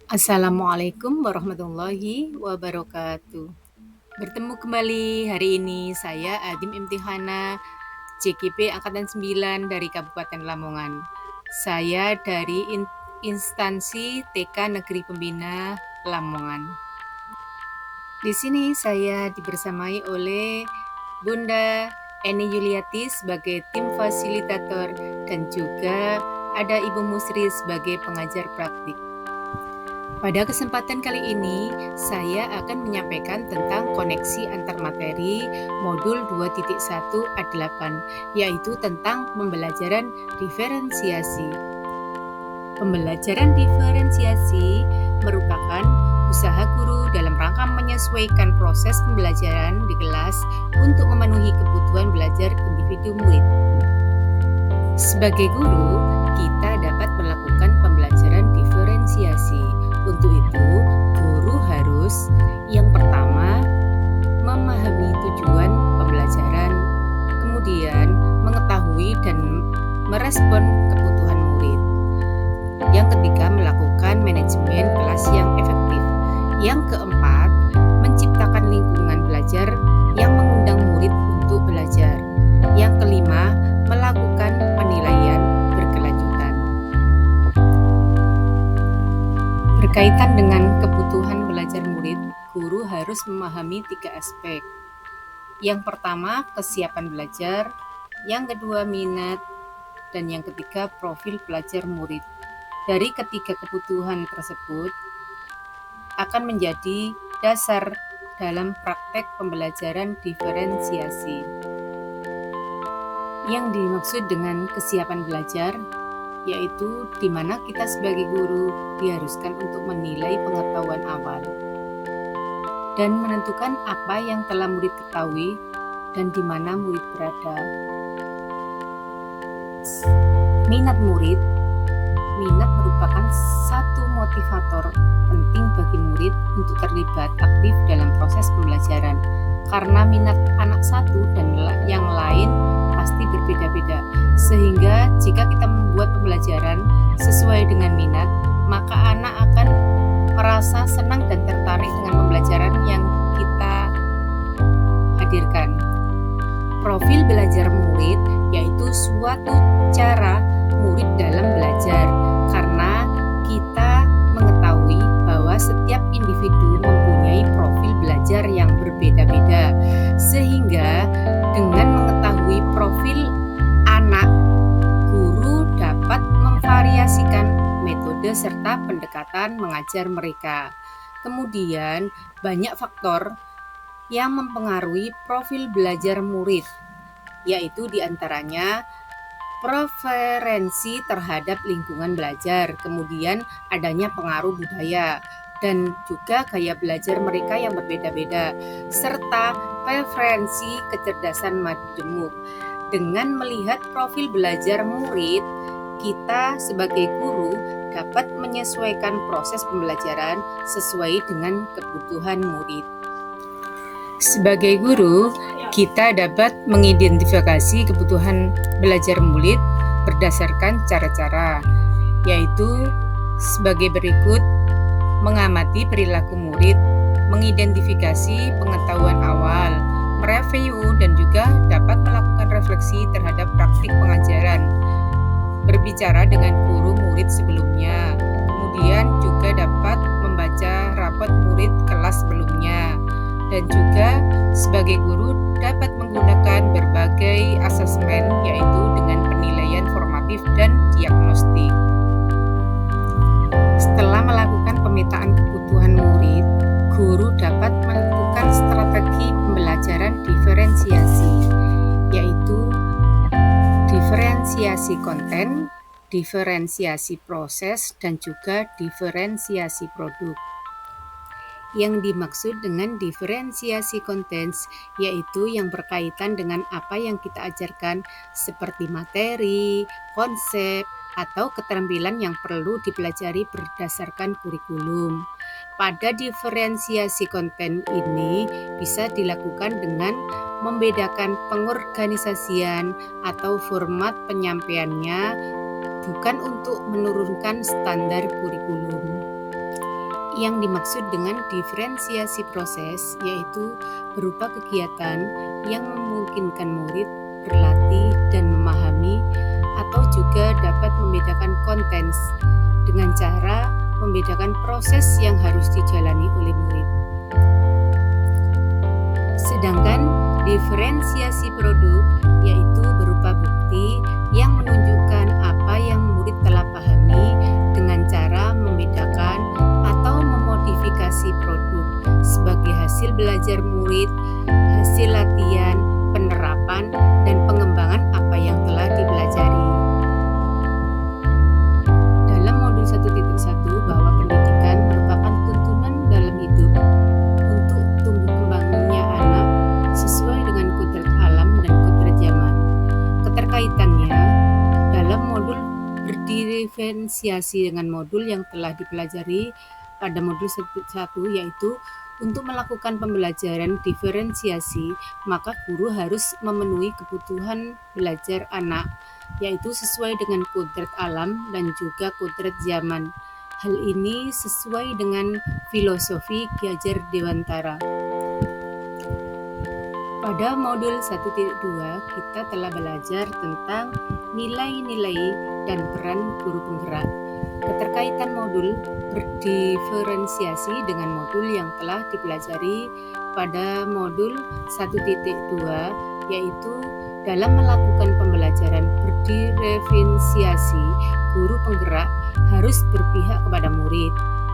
Assalamualaikum warahmatullahi wabarakatuh. Bertemu kembali hari ini saya Adim Imtihana CKP Angkatan 9 dari Kabupaten Lamongan. Saya dari instansi TK Negeri Pembina Lamongan. Di sini saya dibersamai oleh Bunda Eni Yuliati sebagai tim fasilitator dan juga ada Ibu Musri sebagai pengajar praktik. Pada kesempatan kali ini, saya akan menyampaikan tentang koneksi antar materi modul 2.1 A8, yaitu tentang pembelajaran diferensiasi. Pembelajaran diferensiasi merupakan usaha guru dalam rangka menyesuaikan proses pembelajaran di kelas untuk memenuhi kebutuhan belajar individu murid. Sebagai guru, kita dapat melakukan pembelajaran diferensiasi. Untuk itu, guru harus yang pertama memahami tujuan pembelajaran, kemudian mengetahui dan merespon kebutuhan murid. Yang ketiga, melakukan manajemen kelas yang efektif. Yang keempat, menciptakan lingkungan belajar yang mengundang murid untuk belajar. Yang kelima, melakukan penilaian berkelanjutan. Berkaitan dengan kebutuhan belajar murid, guru harus memahami 3 aspek. Yang pertama, kesiapan belajar. Yang kedua, minat. Dan yang ketiga, profil belajar murid. Dari ketiga kebutuhan tersebut akan menjadi dasar dalam praktek pembelajaran diferensiasi. Yang dimaksud dengan kesiapan belajar yaitu di mana kita sebagai guru diharuskan untuk menilai pengetahuan awal dan menentukan apa yang telah murid ketahui dan di mana murid berada. Minat murid. Minat merupakan satu motivator penting bagi murid untuk terlibat aktif dalam proses pembelajaran. Karena minat anak satu dan yang lain pasti berbeda-beda, sehingga jika kita membuat pembelajaran sesuai dengan minat, maka anak akan merasa senang dan tertarik dengan pembelajaran yang kita hadirkan. Profil belajar murid yaitu suatu cara murid dalam belajar, karena kita mengetahui bahwa setiap individu mempunyai profil belajar yang berbeda-beda, sehingga dengan mengetahui profil anak, guru dapat memvariasikan metode serta pendekatan mengajar mereka. Kemudian, banyak faktor yang mempengaruhi profil belajar murid, yaitu diantaranya preferensi terhadap lingkungan belajar, kemudian adanya pengaruh budaya, dan juga gaya belajar mereka yang berbeda-beda, serta preferensi kecerdasan majemuk. Dengan melihat profil belajar murid, kita sebagai guru dapat menyesuaikan proses pembelajaran sesuai dengan kebutuhan murid. Sebagai guru, kita dapat mengidentifikasi kebutuhan belajar murid berdasarkan cara-cara, yaitu sebagai berikut: mengamati perilaku murid, mengidentifikasi pengetahuan awal, mereview dan juga dapat melakukan refleksi terhadap praktik pengajaran, berbicara dengan guru murid sebelumnya, kemudian juga dapat membaca rapot murid kelas sebelumnya, dan juga sebagai guru dapat menggunakan berbagai asesmen, yaitu dengan penilaian formatif dan diagnostik. Setelah melakukan pemetaan kebutuhan murid, guru dapat menentukan strategi pembelajaran diferensiasi, yaitu diferensiasi konten, diferensiasi proses, dan juga diferensiasi produk. Yang dimaksud dengan diferensiasi konten yaitu yang berkaitan dengan apa yang kita ajarkan, seperti materi, konsep, atau keterampilan yang perlu dipelajari berdasarkan kurikulum. Pada diferensiasi konten ini bisa dilakukan dengan membedakan pengorganisasian atau format penyampaiannya, bukan untuk menurunkan standar kurikulum. Yang dimaksud dengan diferensiasi proses yaitu berupa kegiatan yang memungkinkan murid berlatih dan memahami atau juga dapat membedakan kontens dengan cara membedakan proses yang harus dijalani oleh murid. Sedangkan diferensiasi produk yaitu berupa bukti yang menunjukkan apa yang murid telah pahami dengan cara membedakan atau memodifikasi produk sebagai hasil belajar murid, hasil latihan, penerapan, dan pengembangan apa yang telah dipelajari. Dalam modul 1.1 bahwa pendidikan merupakan tuntunan dalam hidup untuk tumbuh kembangnya anak sesuai dengan kodrat alam dan kodrat zaman. Keterkaitannya dalam modul berdiferensiasi dengan modul yang telah dipelajari pada modul 1 yaitu untuk melakukan pembelajaran diferensiasi, maka guru harus memenuhi kebutuhan belajar anak, yaitu sesuai dengan kodrat alam dan juga kodrat zaman. Hal ini sesuai dengan filosofi Ki Hajar Dewantara. Pada modul 1.2 kita telah belajar tentang nilai-nilai dan peran guru penggerak. Keterkaitan modul berdiferensiasi dengan modul yang telah dipelajari pada modul 1.2 yaitu dalam melakukan pembelajaran berdiferensiasi, guru penggerak harus berpihak kepada murid,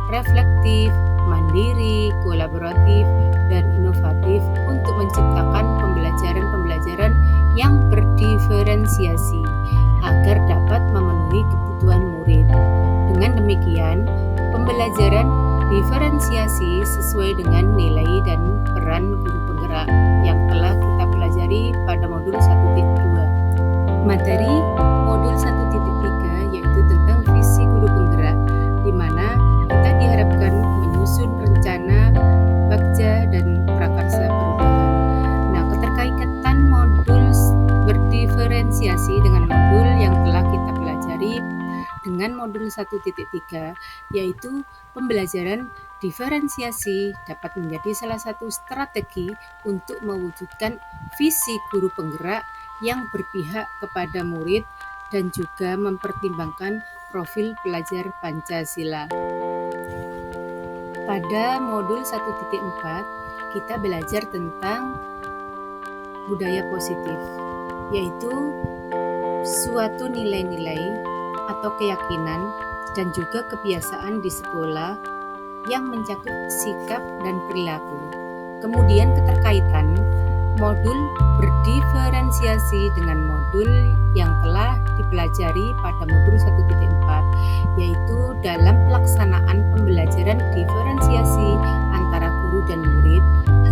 reflektif, mandiri, kolaboratif, dan inovatif untuk menciptakan pembelajaran-pembelajaran yang berdiferensiasi agar dapat memenuhi kebutuhan murid. Dengan demikian, pembelajaran diferensiasi sesuai dengan nilai dan peran guru penggerak yang telah kita pelajari pada modul 1.2. Materi modul 1.3 yaitu tentang visi guru penggerak, di mana kita diharapkan menyusun rencana, bagja, dan prakarsa perubahan. Nah, keterkaitan modul berdiferensiasi dengan modul yang telah kita pelajari dengan modul 1.3 yaitu pembelajaran diferensiasi dapat menjadi salah satu strategi untuk mewujudkan visi guru penggerak yang berpihak kepada murid dan juga mempertimbangkan profil pelajar Pancasila. Pada modul 1.4 kita belajar tentang budaya positif, yaitu suatu nilai-nilai atau keyakinan dan juga kebiasaan di sekolah yang mencakup sikap dan perilaku. Kemudian keterkaitan modul berdiferensiasi dengan modul yang telah dipelajari pada modul 1.4 yaitu dalam pelaksanaan pembelajaran diferensiasi antara guru dan murid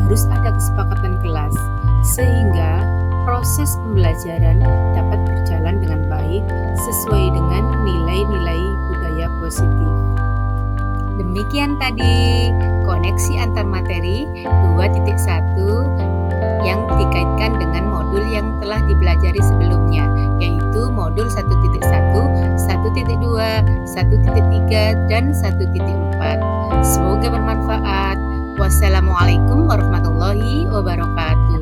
harus ada kesepakatan kelas sehingga proses pembelajaran dapat berjalan dengan baik sesuai dengan nilai-nilai budaya positif. Demikian tadi koneksi antar materi 2.1 yang dikaitkan dengan modul yang telah dipelajari sebelumnya, yaitu modul 1.1, 1.2, 1.3, dan 1.4. Semoga bermanfaat. Wassalamualaikum warahmatullahi wabarakatuh.